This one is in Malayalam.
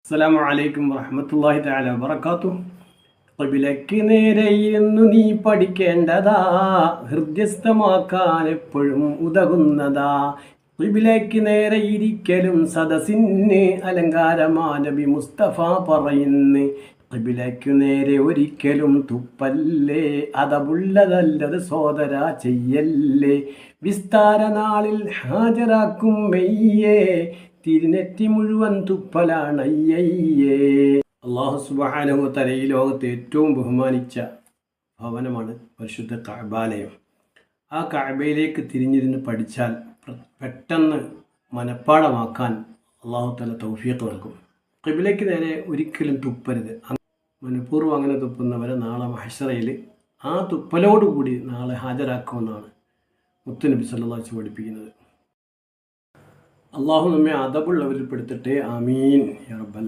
അസ്സലാമു അലൈക്കും വറഹ്മത്തുള്ളാഹി തആല വബറകാതുഹു. ഖിബ്ലയ്ക്ക് നേരെയിരുന്നു നീ പഠിക്കേണ്ടതാ, ഹൃദ്യസ്ഥമാക്കാൻ എപ്പോഴും ഉതകുന്നതാ. ഖിബ്ലയ്ക്ക് നേരെ ഇരിക്കലും സദസ്സിന് അലങ്കാരമാ നബി മുസ്തഫ പറയുന്നു. ഖിബ്ലയ്ക്ക് നേരെ ഒരിക്കലും തുപ്പല്ലേ, അതബുള്ളതല്ലത് സോദര ചെയ്യല്ലേ. വിസ്താര നാളിൽ ഹാജരാക്കും മെയ്യേ, തിരുനെറ്റി മുഴുവൻ തുപ്പലാണയ്യേ. അല്ലാഹു സുബ്ഹാനഹു വ തആല ഈ ലോകത്തെ ഏറ്റവും ബഹുമാനിച്ച ഭവനമാണ് പരിശുദ്ധ കഅബാലയം. ആ കഅബയിലേക്ക് തിരിഞ്ഞിരുന്ന് പഠിച്ചാൽ പെട്ടെന്ന് മനഃപ്പാടമാക്കാൻ അല്ലാഹു തആല തൗഫീഖ് നൽകും. ഖിബ്ലയ്ക്ക് നേരെ ഒരിക്കലും തുപ്പരുത്. മനഃപൂർവ്വം അങ്ങനെ തുപ്പുന്നവരെ നാളെ മഹ്ശറയിൽ ആ തുപ്പലോടുകൂടി നാളെ ഹാജരാക്കുമെന്നാണ് മുത്തുനബി സല്ലല്ലാഹു അലൈഹി വസല്ലം പഠിപ്പിക്കുന്നത്. അള്ളാഹു നമ്മെ അദബുള്ളവരിൽ പെടുത്തട്ടെ. ആമീൻ യാ റബ്ബൽ